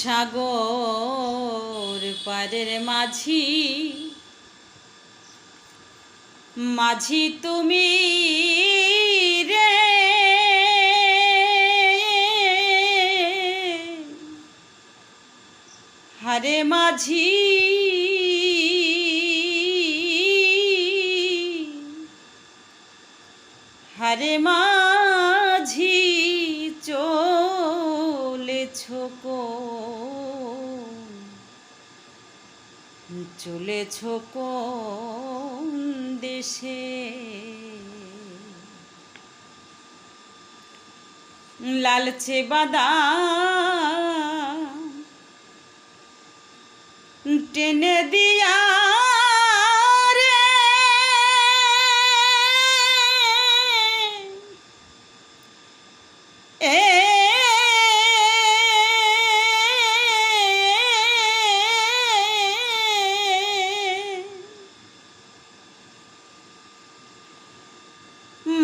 সাগর পারের মাঝি মাঝি তুমি রে, হারে মাঝি হারে মাঝি চলেছ চলেছ কোন দেশে? লালচে বাদাম টেনে দিয়া রে,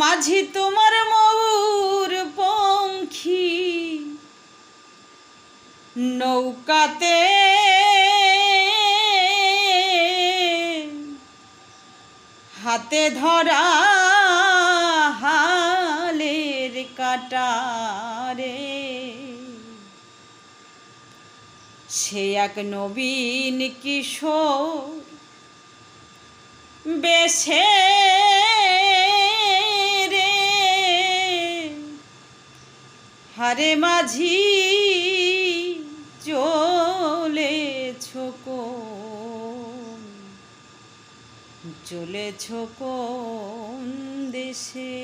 মাঝি তোমার ময়ূর পঙ্খী নৌকাতে হাতে ধরা হালের কাটারে, সে এক নবীন কিশোর বেশে রে, হারে মাঝি চলেছ কোন দেশে?